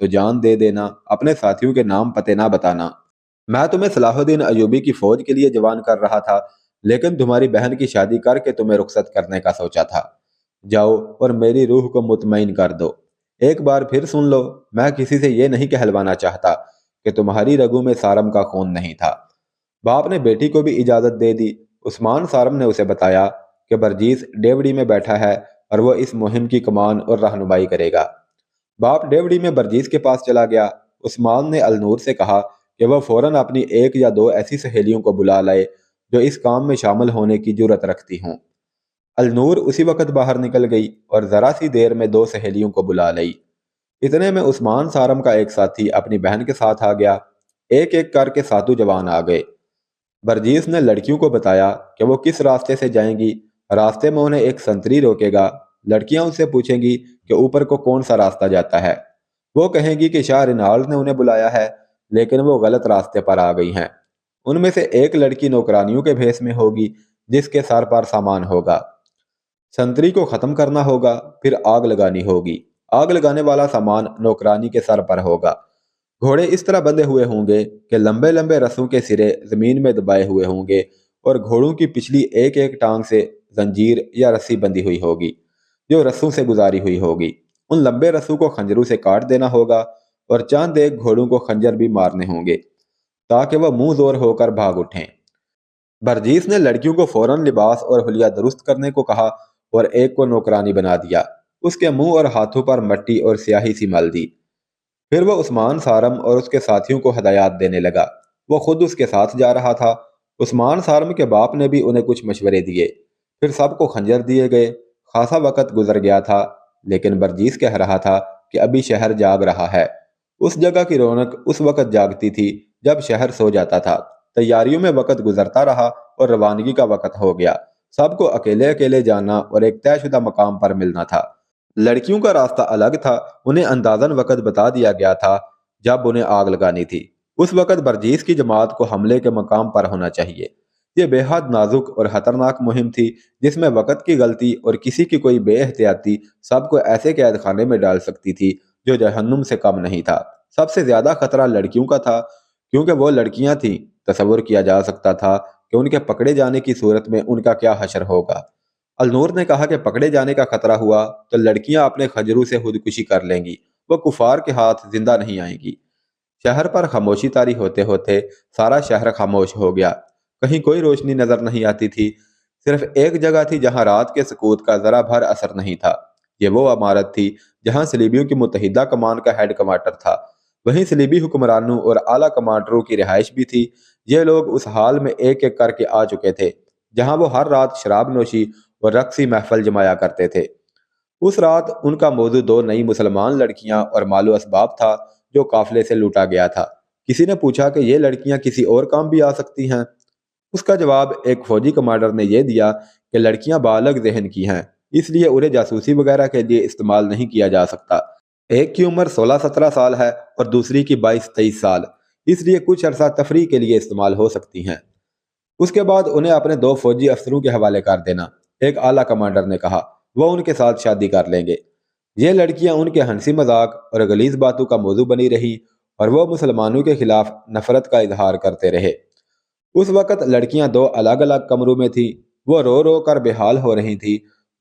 تو جان دے دینا، اپنے ساتھیوں کے نام پتے نہ بتانا۔ میں تمہیں صلاح الدین ایوبی کی فوج کے لیے جوان کر رہا تھا، لیکن تمہاری بہن کی شادی کر کے تمہیں رخصت کرنے کا سوچا تھا۔ جاؤ اور میری روح کو مطمئن کر دو۔ ایک بار پھر سن لو، میں کسی سے یہ نہیں کہلوانا چاہتا کہ تمہاری رگوں میں سارم کا خون نہیں تھا۔ باپ نے بیٹی کو بھی اجازت دے دی۔ عثمان سارم نے اسے بتایا کہ برجیس ڈیوڑی میں بیٹھا ہے اور وہ اس مہم کی کمان اور رہنمائی کرے گا۔ باپ ڈیوڑی میں برجیس کے پاس چلا گیا۔ عثمان نے النور سے کہا کہ وہ فوراً اپنی ایک یا دو ایسی سہیلیوں کو بلا لائے جو اس کام میں شامل ہونے کی جرت رکھتی ہوں۔ النور اسی وقت باہر نکل گئی اور ذرا سی دیر میں دو سہیلیوں کو بلا لائی۔ اتنے میں عثمان سارم کا ایک ساتھی اپنی بہن کے ساتھ آ گیا۔ ایک ایک کر کے ساتوں جوان آ گئے۔ برجیس نے لڑکیوں کو بتایا کہ وہ کس راستے سے جائیں گی۔ راستے میں انہیں ایک سنتری روکے گا۔ لڑکیاں ان سے پوچھیں گی کہ اوپر کو کون سا راستہ جاتا ہے۔ وہ کہیں گی کہ شاہ رینالڈ نے انہیں بلایا ہے، لیکن وہ غلط راستے پر آ گئی ہیں۔ ان میں سے ایک لڑکی نوکرانیوں کے بھیس میں ہوگی جس کے سر پر سامان ہوگا۔ سنتری کو ختم کرنا ہوگا، پھر آگ لگانی ہوگی۔ آگ لگانے والا سامان نوکرانی کے سر پر ہوگا۔ گھوڑے اس طرح بندھے ہوئے ہوں گے کہ لمبے لمبے رسوں کے سرے زمین میں دبائے ہوئے ہوں گے اور گھوڑوں کی پچھلی ایک ایک ٹانگ سے زنجیر یا رسی بندھی ہوئی ہوگی جو رسوں سے گزاری ہوئی ہوگی۔ ان لمبے رسوں کو خنجروں سے کاٹ دینا ہوگا اور چاند ایک گھوڑوں کو خنجر بھی مارنے ہوں گے تاکہ وہ منہ زور ہو کر بھاگ اٹھیں۔ برجیس نے لڑکیوں کو فوراً لباس اور حلیہ درست کرنے کو کہا اور ایک کو نوکرانی بنا دیا۔ اس کے منہ اور ہاتھوں پر مٹی اور سیاہی سی مل دی۔ پھر وہ عثمان سارم اور اس کے ساتھیوں کو ہدایات دینے لگا۔ وہ خود اس کے ساتھ جا رہا تھا۔ عثمان سارم کے باپ نے بھی انہیں کچھ مشورے دیے۔ پھر سب کو خنجر دیے گئے۔ خاصا وقت گزر گیا تھا، لیکن برجیس کہہ رہا تھا کہ ابھی شہر جاگ رہا ہے۔ اس جگہ کی رونق اس وقت جاگتی تھی جب شہر سو جاتا تھا۔ تیاریوں میں وقت گزرتا رہا اور روانگی کا وقت ہو گیا۔ سب کو اکیلے اکیلے جانا اور ایک طے شدہ مقام پر ملنا تھا۔ لڑکیوں کا راستہ الگ تھا۔ انہیں اندازاً وقت بتا دیا گیا تھا جب انہیں آگ لگانی تھی۔ اس وقت برجیس کی جماعت کو حملے کے مقام پر ہونا چاہیے۔ یہ بے حد نازک اور خطرناک مہم تھی جس میں وقت کی غلطی اور کسی کی کوئی بے احتیاطی سب کو ایسے قید خانے میں ڈال سکتی تھی جو جہنم سے کم نہیں تھا۔ سب سے زیادہ خطرہ لڑکیوں کا تھا، کیونکہ وہ لڑکیاں تھیں۔ تصور کیا جا سکتا تھا کہ ان کے پکڑے جانے کی صورت میں ان کا کیا حشر ہوگا۔ النور نے کہا کہ پکڑے جانے کا خطرہ ہوا تو لڑکیاں اپنے خنجروں سے خودکشی کر لیں گی۔ وہ کفار کے ہاتھ زندہ نہیں آئیں گی۔ شہر پر خاموشی طاری ہوتے ہوتے سارا شہر خاموش ہو گیا۔ کہیں کوئی روشنی نظر نہیں آتی تھی۔ صرف ایک جگہ تھی جہاں رات کے سکوت کا ذرا بھر اثر نہیں تھا۔ یہ وہ عمارت تھی جہاں صلیبیوں کی متحدہ کمان کا ہیڈ کمانڈر تھا۔ وہیں صلیبی حکمرانوں اور اعلیٰ کمانڈروں کی رہائش بھی تھی۔ یہ لوگ اس حال میں ایک ایک کر کے آ چکے تھے جہاں وہ ہر رات شراب نوشی اور رقصی محفل جمایا کرتے تھے۔ اس رات ان کا موضوع دو نئی مسلمان لڑکیاں اور مال و اسباب تھا جو قافلے سے لوٹا گیا تھا۔ کسی نے پوچھا کہ یہ لڑکیاں کسی اور کام بھی آ سکتی ہیں؟ اس کا جواب ایک فوجی کمانڈر نے یہ دیا کہ لڑکیاں بالغ ذہن کی ہیں، اس لیے انہیں جاسوسی وغیرہ کے لیے استعمال نہیں کیا جا سکتا۔ ایک کی عمر 16-17 سال ہے اور دوسری کی 22-23 سال، اس لیے کچھ عرصہ تفریح کے لیے استعمال ہو سکتی ہیں۔ اس کے بعد انہیں اپنے دو فوجی افسروں کے حوالے کر دینا، ایک اعلیٰ کمانڈر نے کہا۔ وہ ان کے ساتھ شادی کر لیں گے۔ یہ لڑکیاں ان کے ہنسی مذاق اور غلیظ باتوں کا موضوع بنی رہی اور وہ مسلمانوں کے خلاف نفرت کا اظہار کرتے رہے۔ اس وقت لڑکیاں دو الگ الگ کمروں میں تھیں۔ وہ رو رو کر بے حال ہو رہی تھیں۔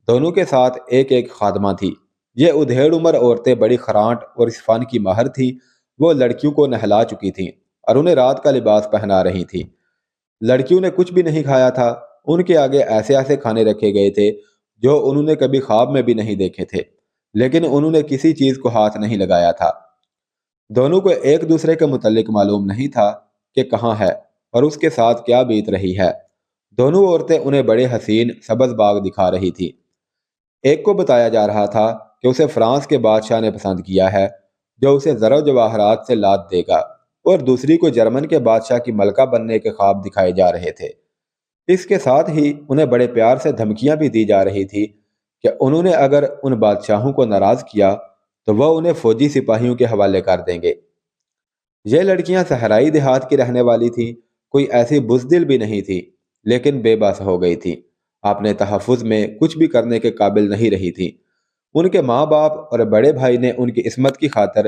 دونوں کے ساتھ ایک ایک خادمہ تھی۔ یہ ادھیڑ عمر عورتیں بڑی خرانٹ اور اس فن کی ماہر تھیں۔ وہ لڑکیوں کو نہلا چکی تھیں اور انہیں رات کا لباس پہنا رہی تھیں۔ لڑکیوں نے کچھ بھی نہیں کھایا تھا۔ ان کے آگے ایسے ایسے کھانے رکھے گئے تھے جو انہوں نے کبھی خواب میں بھی نہیں دیکھے تھے، لیکن انہوں نے کسی چیز کو ہاتھ نہیں لگایا تھا۔ دونوں کو ایک دوسرے کے متعلق معلوم نہیں تھا کہ کہاں ہے اور اس کے ساتھ کیا بیت رہی ہے۔ دونوں عورتیں انہیں بڑے حسین سبز باغ دکھا رہی تھی۔ ایک کو بتایا جا رہا تھا کہ اسے فرانس کے بادشاہ نے پسند کیا ہے جو اسے زر و جواہرات سے لاد دے گا، اور دوسری کو جرمن کے بادشاہ کی ملکہ بننے کے خواب دکھائے جا رہے تھے۔ اس کے ساتھ ہی انہیں بڑے پیار سے دھمکیاں بھی دی جا رہی تھی کہ انہوں نے اگر ان بادشاہوں کو ناراض کیا تو وہ انہیں فوجی سپاہیوں کے حوالے کر دیں گے۔ یہ لڑکیاں صحرائی دیہات کی رہنے والی تھیں، کوئی ایسی بزدل بھی نہیں تھی، لیکن بے بس ہو گئی تھی، اپنے تحفظ میں کچھ بھی کرنے کے قابل نہیں رہی تھی۔ ان کے ماں باپ اور بڑے بھائی نے ان کی عصمت کی خاطر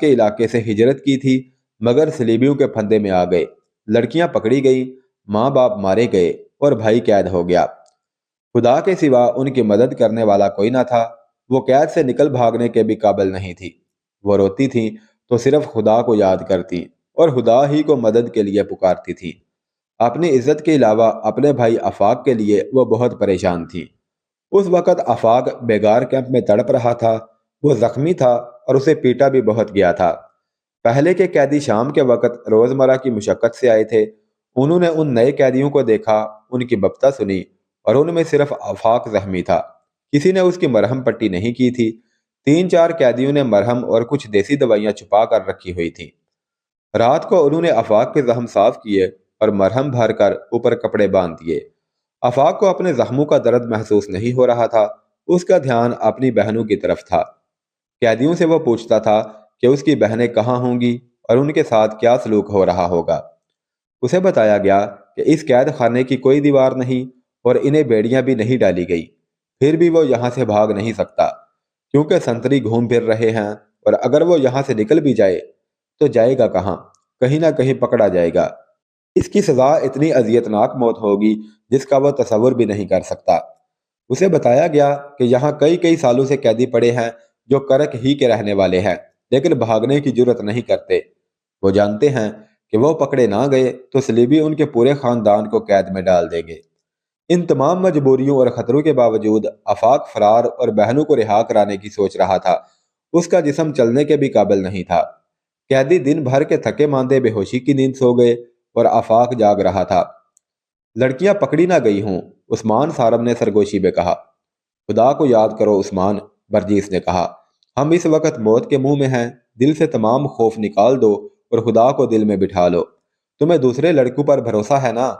کے علاقے سے ہجرت کی تھی، مگر سلیبیوں کے پھندے میں آ گئے، لڑکیاں پکڑی گئی، ماں باپ مارے گئے اور بھائی قید ہو گیا۔ خدا کے سوا ان کی مدد کرنے والا کوئی نہ تھا۔ وہ قید سے نکل بھاگنے کے بھی قابل نہیں تھی۔ وہ روتی تھیں تو صرف خدا کو یاد کرتی اور خدا ہی کو مدد کے لیے پکارتی تھی۔ اپنی عزت کے علاوہ اپنے بھائی آفاق کے لیے وہ بہت پریشان تھی۔ اس وقت آفاق بیگار کیمپ میں تڑپ رہا تھا۔ وہ زخمی تھا اور اسے پیٹا بھی بہت گیا تھا۔ پہلے کے قیدی شام کے وقت روزمرہ کی مشقت سے آئے تھے۔ انہوں نے ان نئے قیدیوں کو دیکھا، ان کی بپتا سنی، اور ان میں صرف آفاق زخمی تھا۔ کسی نے اس کی مرہم پٹی نہیں کی تھی۔ 3-4 قیدیوں نے مرہم اور کچھ دیسی دوائیاں چھپا کر رکھی ہوئی تھیں۔ رات کو انہوں نے آفاق کے زخم صاف کیے اور مرہم بھر کر اوپر کپڑے باندھ دیے۔ آفاق کو اپنے زخموں کا درد محسوس نہیں ہو رہا تھا۔ اس کا دھیان اپنی بہنوں کی طرف تھا۔ قیدیوں سے وہ پوچھتا تھا کہ اس کی بہنیں کہاں ہوں گی اور ان کے ساتھ کیا سلوک ہو رہا ہوگا۔ اسے بتایا گیا کہ اس قید خانے کی کوئی دیوار نہیں اور انہیں بیڑیاں بھی نہیں ڈالی گئی، پھر بھی وہ یہاں سے بھاگ نہیں سکتا کیونکہ سنتری گھوم پھر رہے ہیں، اور اگر وہ یہاں سے نکل بھی جائے تو جائے گا کہاں؟ کہیں نہ کہیں پکڑا جائے گا۔ اس کی سزا اتنی اذیتناک موت ہوگی جس کا وہ تصور بھی نہیں کر سکتا۔ اسے بتایا گیا کہ یہاں کئی سالوں سے قیدی پڑے ہیں جو کرک ہی کے رہنے والے ہیں، لیکن بھاگنے کی جرت نہیں کرتے۔ وہ جانتے ہیں کہ وہ پکڑے نہ گئے تو سلیبی ان کے پورے خاندان کو قید میں ڈال دیں گے۔ ان تمام مجبوریوں اور خطروں کے باوجود آفاق فرار اور بہنوں کو رہا کرانے کی سوچ رہا تھا۔ اس کا جسم چلنے کے بھی قابل نہیں تھا۔ قیدی دن بھر کے تھکے ماندے بے ہوشی کی نیند سو گئے اور آفاق جاگ رہا تھا۔ لڑکیاں پکڑی نہ گئی ہوں، عثمان سارم نے سرگوشی میں کہا۔ خدا کو یاد کرو عثمان، برجیس نے کہا۔ ہم اس وقت موت کے منہ میں ہیں۔ دل سے تمام خوف نکال دو اور خدا کو دل میں بٹھا لو۔ تمہیں دوسرے لڑکوں پر بھروسہ ہے نا؟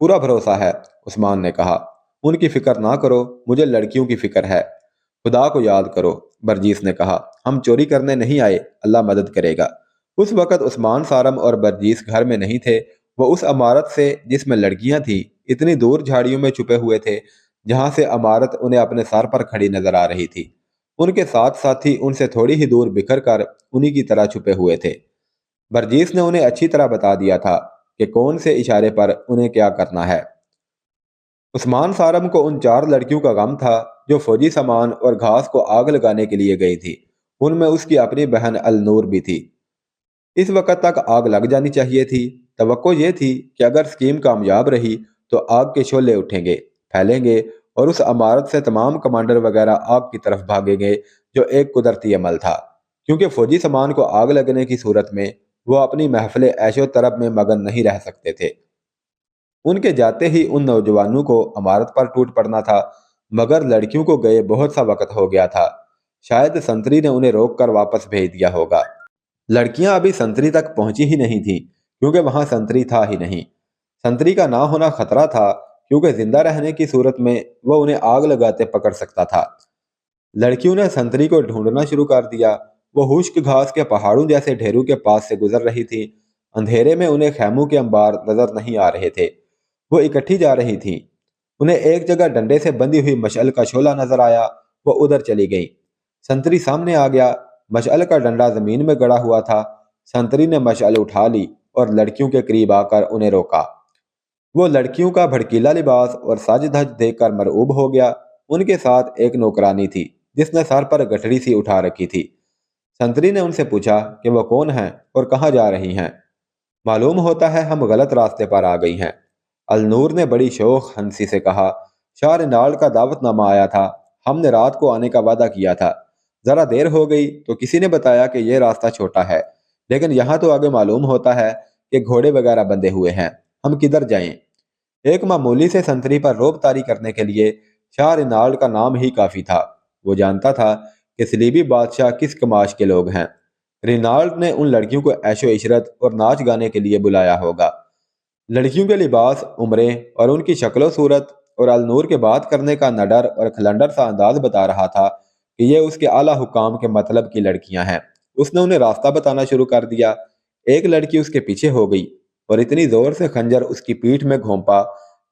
پورا بھروسہ ہے، عثمان نے کہا۔ ان کی فکر نہ کرو، مجھے لڑکیوں کی فکر ہے۔ خدا کو یاد کرو، برجیس نے کہا۔ ہم چوری کرنے نہیں آئے، اللہ مدد کرے گا۔ اس وقت عثمان سارم اور برجیس گھر میں نہیں تھے۔ وہ اس عمارت سے جس میں لڑکیاں تھیں اتنی دور جھاڑیوں میں چھپے ہوئے تھے جہاں سے عمارت انہیں اپنے سر پر کھڑی نظر آ رہی تھی۔ ان کے ساتھ ساتھی ان سے تھوڑی ہی دور بکھر کر انہی کی طرح چھپے ہوئے تھے۔ برجیس نے انہیں اچھی طرح بتا دیا تھا کہ کون سے اشارے پر انہیں کیا کرنا ہے۔ عثمان سارم کو ان 4 لڑکیوں کا غم تھا جو فوجی سامان اور گھاس کو آگ لگانے کے لیے گئی تھی۔ ان میں اس کی اپنی بہن النور بھی تھی۔ اس وقت تک آگ لگ جانی چاہیے تھی۔ توقع یہ تھی کہ اگر اسکیم کامیاب رہی تو آگ کے شعلے اٹھیں گے، پھیلیں گے اور اس عمارت سے تمام کمانڈر وغیرہ آگ کی طرف بھاگیں گے، جو ایک قدرتی عمل تھا، کیونکہ فوجی سامان کو آگ لگنے کی صورت میں وہ اپنی محفل عیش و طرب میں مگن نہیں رہ سکتے تھے۔ ان کے جاتے ہی ان نوجوانوں کو عمارت پر ٹوٹ پڑنا تھا، مگر لڑکیوں کو گئے بہت سا وقت ہو گیا تھا۔ شاید سنتری نے انہیں روک کر واپس بھیج دیا ہوگا۔ لڑکیاں ابھی سنتری تک پہنچی ہی نہیں تھیں کیونکہ وہاں سنتری تھا ہی نہیں۔ سنتری کا نہ ہونا خطرہ تھا کیونکہ زندہ رہنے کی صورت میں وہ انہیں آگ لگاتے پکڑ سکتا تھا۔ لڑکیوں نے سنتری کو ڈھونڈنا شروع کر دیا۔ وہ خشک گھاس کے پہاڑوں جیسے ڈھیروں کے پاس سے گزر رہی تھی۔ اندھیرے میں انہیں خیموں کے انبار نظر نہیں آ رہے تھے۔ وہ اکٹھی جا رہی تھیں۔ انہیں ایک جگہ ڈنڈے سے بندھی ہوئی مشعل کا شعلہ نظر آیا۔ وہ ادھر چلی گئی۔ سنتری سامنے آ گیا۔ مشعل کا ڈنڈا زمین میں گڑا ہوا تھا۔ سنتری نے مشعل اٹھا لی اور لڑکیوں کے قریب آ کر انہیں روکا۔ وہ لڑکیوں کا بھڑکیلا لباس اور ساج دھج دیکھ کر مرعوب ہو گیا۔ ان کے ساتھ ایک نوکرانی تھی جس نے سر پر گٹھڑی سی اٹھا رکھی تھی۔ سنتری نے ان سے پوچھا کہ وہ کون ہیں اور کہاں جا رہی ہیں۔ معلوم ہوتا ہے ہم غلط راستے پر آ گئی ہیں، النور نے بڑی شوخ ہنسی سے کہا۔ شاہ رینالڈ کا دعوت نامہ آیا تھا، ہم نے رات کو آنے کا وعدہ کیا تھا۔ ذرا دیر ہو گئی تو کسی نے بتایا کہ یہ راستہ چھوٹا ہے، لیکن یہاں تو آگے معلوم ہوتا ہے کہ گھوڑے وغیرہ بندھے ہوئے ہیں، ہم کدھر جائیں؟ ایک معمولی سے سنتری پر روب طاری کرنے کے لیے شاہ رینالڈ کا نام ہی کافی تھا۔ وہ جانتا تھا کہ صلیبی بادشاہ کس کماش کے لوگ ہیں۔ رینالڈ نے ان لڑکیوں کو عیش و عشرت اور ناچ گانے کے لیے بلایا ہوگا۔ لڑکیوں کے لباس، عمریں اور ان کی شکل و صورت اور النور کے بات کرنے کا نڈر اور کھلنڈر سا انداز بتا رہا تھا کہ یہ اس کے اعلیٰ حکام کے مطلب کی لڑکیاں ہیں۔ اس نے انہیں راستہ بتانا شروع کر دیا۔ ایک لڑکی اس کے پیچھے ہو گئی اور اتنی زور سے خنجر اس کی پیٹھ میں گھونپا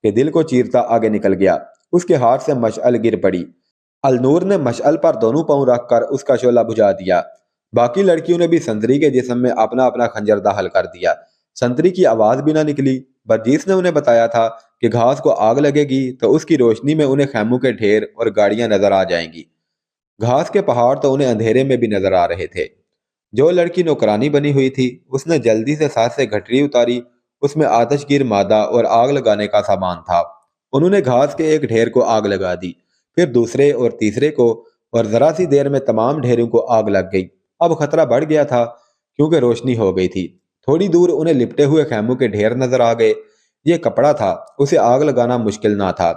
کہ دل کو چیرتا آگے نکل گیا۔ اس کے ہاتھ سے مشعل گر پڑی۔ النور نے مشعل پر دونوں پاؤں رکھ کر اس کا شعلہ بجھا دیا۔ باقی لڑکیوں نے بھی سنتری کے جسم میں اپنا اپنا خنجر داخل کر دیا۔ سنتری کی آواز بھی نہ نکلی۔ برجیس نے انہیں بتایا تھا کہ گھاس کو آگ لگے گی تو اس کی روشنی میں انہیں خیموں کے ڈھیر اور گاڑیاں نظر آ جائیں گی۔ گھاس کے پہاڑ تو انہیں اندھیرے میں بھی نظر آ رہے تھے۔ جو لڑکی نوکرانی بنی ہوئی تھی اس نے جلدی سے ساتھ سے گھٹری اتاری، اس میں آتش گیر مادہ اور آگ لگانے کا سامان تھا۔ انہوں نے گھاس کے ایک ڈھیر کو آگ لگا دی، پھر دوسرے اور تیسرے کو، اور ذرا سی دیر میں تمام ڈھیروں کو آگ لگ گئی۔ اب خطرہ بڑھ گیا تھا کیونکہ روشنی ہو گئی تھی۔ تھوڑی دور انہیں لپٹے ہوئے خیموں کے ڈھیر نظر آ گئے۔ یہ کپڑا تھا، اسے آگ لگانا مشکل نہ تھا۔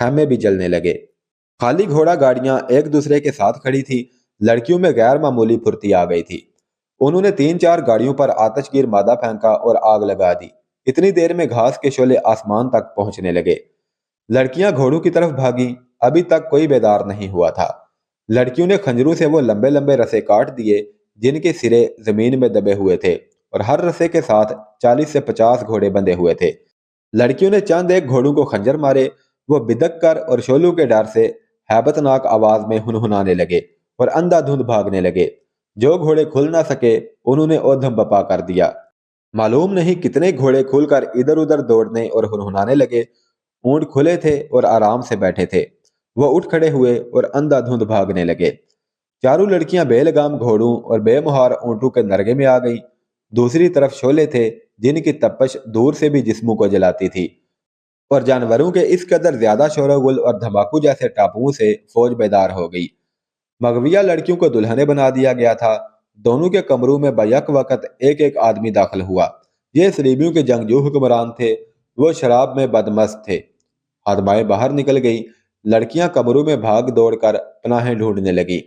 خیمے بھی جلنے لگے۔ خالی گھوڑا گاڑیاں ایک دوسرے کے ساتھ کھڑی تھی۔ لڑکیوں میں غیر معمولی پھرتی آ گئی تھی۔ انہوں نے 3-4 گاڑیوں پر آتش گیر مادہ پھینکا اور آگ لگا دی۔ اتنی دیر میں گھاس کے شعلے آسمان تک پہنچنے لگے۔ لڑکیاں گھوڑوں کی طرف بھاگیں۔ ابھی تک کوئی بیدار نہیں ہوا تھا۔ لڑکیوں نے خنجروں سے وہ لمبے لمبے رسے کاٹ دیے جن کے سرے زمین میں دبے ہوئے تھے، اور ہر رسے کے ساتھ 40 سے 50 گھوڑے بندھے ہوئے تھے۔ لڑکیوں نے چند ایک گھوڑوں کو خنجر مارے۔ وہ بدک کر اور شعلوں کے ڈر سے ہیبت ناک آواز میں ہنہنانے لگے اور اندھا دھند بھاگنے لگے۔ جو گھوڑے کھل نہ سکے انہوں نے اودھم بپا کر دیا۔ معلوم نہیں کتنے گھوڑے کھل کر ادھر ادھر دوڑنے اور ہنہنانے لگے۔ اونٹ کھلے تھے اور آرام سے بیٹھے تھے۔ وہ اٹھ کھڑے ہوئے اور اندھا دھند بھاگنے لگے۔ چاروں لڑکیاں بے لگام گھوڑوں اور بے مہار اونٹوں کے نرگے میں آ گئیں۔ دوسری طرف شعلے تھے جن کی تپش دور سے بھی جسموں کو جلاتی تھی، اور جانوروں کے اس قدر زیادہ شور و غل اور دھماکوں جیسے ٹاپوؤں سے فوج بیدار ہو گئی۔ مغویہ لڑکیوں کو دلہنیں بنا دیا گیا تھا۔ دونوں کے کمروں میں بیک وقت ایک ایک آدمی داخل ہوا۔ یہ صلیبیوں کے جنگجو حکمران تھے۔ وہ شراب میں بدمست تھے۔ خادمائیں باہر نکل گئی۔ لڑکیاں کمروں میں بھاگ دوڑ کر پناہیں ڈھونڈنے لگیں۔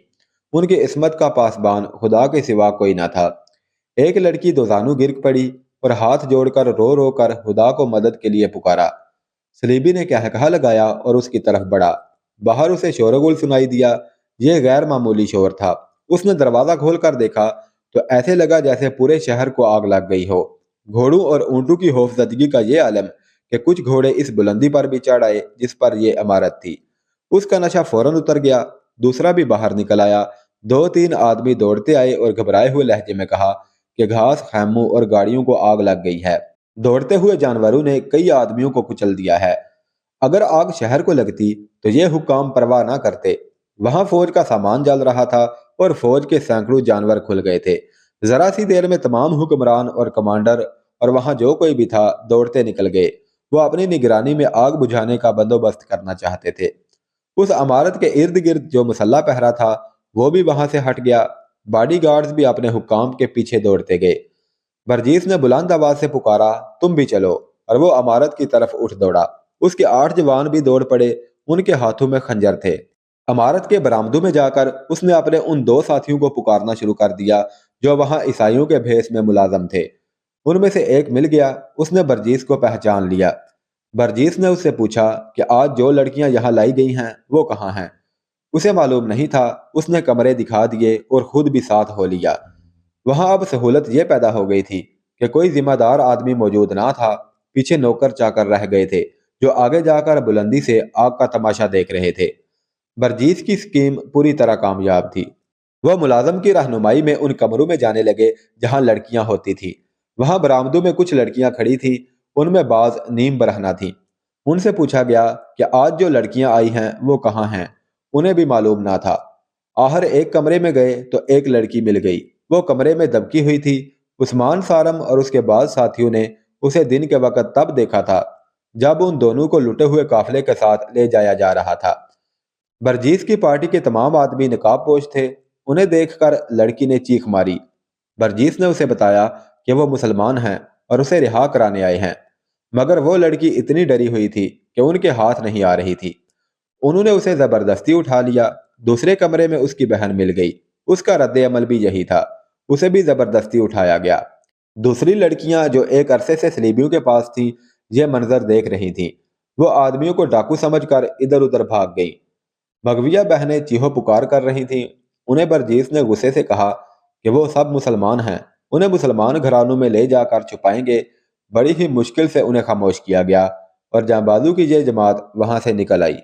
ان کی عصمت کا پاسبان خدا کے سوا کوئی نہ تھا۔ ایک لڑکی دوزانوں گر پڑی اور ہاتھ جوڑ کر رو رو کر خدا کو مدد کے لیے پکارا۔ صلیبی نے کہا لگایا اور اس کی طرف بڑھا۔ باہر اسے شور و غل سنائی دیا۔ یہ غیر معمولی شور تھا۔ اس نے دروازہ کھول کر دیکھا تو ایسے لگا جیسے پورے شہر کو آگ لگ گئی ہو۔ گھوڑوں اور اونٹوں کی خوفزدگی کا یہ عالم کہ کچھ گھوڑے اس بلندی پر بھی چڑھ آئے جس پر یہ عمارت تھی۔ اس کا نشہ فوراً اتر گیا۔ دوسرا بھی باہر نکل آیا۔ 2-3 آدمی دوڑتے آئے اور گھبرائے ہوئے لہجے میں کہا کہ گھاس، خیموں اور گاڑیوں کو آگ لگ گئی ہے۔ دوڑتے ہوئے جانوروں نے کئی آدمیوں کو کچل دیا ہے۔ اگر آگ شہر کو لگتی تو یہ حکام پرواہ نہ کرتے۔ وہاں فوج کا سامان جل رہا تھا اور فوج کے سینکڑوں جانور کھل گئے تھے۔ ذرا سی دیر میں تمام حکمران اور کمانڈر اور وہاں جو کوئی بھی تھا دوڑتے نکل گئے۔ وہ اپنی نگرانی میں آگ بجھانے کا بندوبست کرنا چاہتے تھے۔ اس عمارت کے ارد گرد جو مسلح پہرا تھا وہ بھی وہاں سے ہٹ گیا۔ باڈی گارڈز بھی اپنے حکام کے پیچھے دوڑتے گئے۔ برجیس نے بلند آواز سے پکارا، تم بھی چلو، اور وہ عمارت کی طرف اٹھ دوڑا۔ اس کے 8 جوان بھی دوڑ پڑے۔ ان کے ہاتھوں میں خنجر تھے۔ عمارت کے برآمدوں میں جا کر اس نے اپنے ان 2 ساتھیوں کو پکارنا شروع کر دیا جو وہاں عیسائیوں کے بھیس میں ملازم تھے۔ ان میں سے ایک مل گیا۔ اس نے برجیس کو پہچان لیا۔ برجیس نے اس سے پوچھا کہ آج جو لڑکیاں یہاں لائی گئی ہیں وہ کہاں ہیں؟ اسے معلوم نہیں تھا۔ اس نے کمرے دکھا دیے اور خود بھی ساتھ ہو لیا۔ وہاں اب سہولت یہ پیدا ہو گئی تھی کہ کوئی ذمہ دار آدمی موجود نہ تھا۔ پیچھے نوکر چاکر رہ گئے تھے جو آگے جا کر بلندی سے آگ کا تماشا دیکھ رہے تھے۔ برجیس کی سکیم پوری طرح کامیاب تھی۔ وہ ملازم کی رہنمائی میں ان کمروں میں جانے لگے جہاں لڑکیاں ہوتی تھیں۔ وہاں برآمدوں میں کچھ لڑکیاں کھڑی تھیں۔ ان میں بعض نیم برہنہ تھیں۔ ان سے پوچھا گیا کہ آج جو لڑکیاں آئی ہیں وہ کہاں ہیں؟ انہیں بھی معلوم نہ تھا۔ آخر ایک کمرے میں گئے تو ایک لڑکی مل گئی۔ وہ کمرے میں دبکی ہوئی تھی۔ عثمان سارم اور اس کے بعض ساتھیوں نے اسے دن کے وقت تب دیکھا تھا جب ان دونوں کو لٹے ہوئے قافلے کے ساتھ لے جایا جا رہا تھا۔ برجیس کی پارٹی کے تمام آدمی نقاب پوش تھے۔ انہیں دیکھ کر لڑکی نے چیخ ماری۔ برجیس نے اسے بتایا کہ وہ مسلمان ہیں اور اسے رہا کرانے آئے ہیں، مگر وہ لڑکی اتنی ڈری ہوئی تھی کہ ان کے ہاتھ نہیں آ رہی تھی۔ انہوں نے اسے زبردستی اٹھا لیا۔ دوسرے کمرے میں اس کی بہن مل گئی۔ اس کا رد عمل بھی یہی تھا۔ اسے بھی زبردستی اٹھایا گیا۔ دوسری لڑکیاں جو ایک عرصے سے صلیبیوں کے پاس تھیں یہ منظر دیکھ رہی تھیں۔ وہ آدمیوں کو ڈاکو سمجھ کر ادھر ادھر بھاگ گئیں۔ مغویہ بہنیں چیخو پکار کر رہی تھیں۔ انہیں برجیس نے غصے سے کہا کہ وہ سب مسلمان ہیں، انہیں مسلمان گھرانوں میں لے جا کر چھپائیں گے۔ بڑی ہی مشکل سے انہیں خاموش کیا گیا اور جانبازوں کی یہ جماعت وہاں سے نکل آئی۔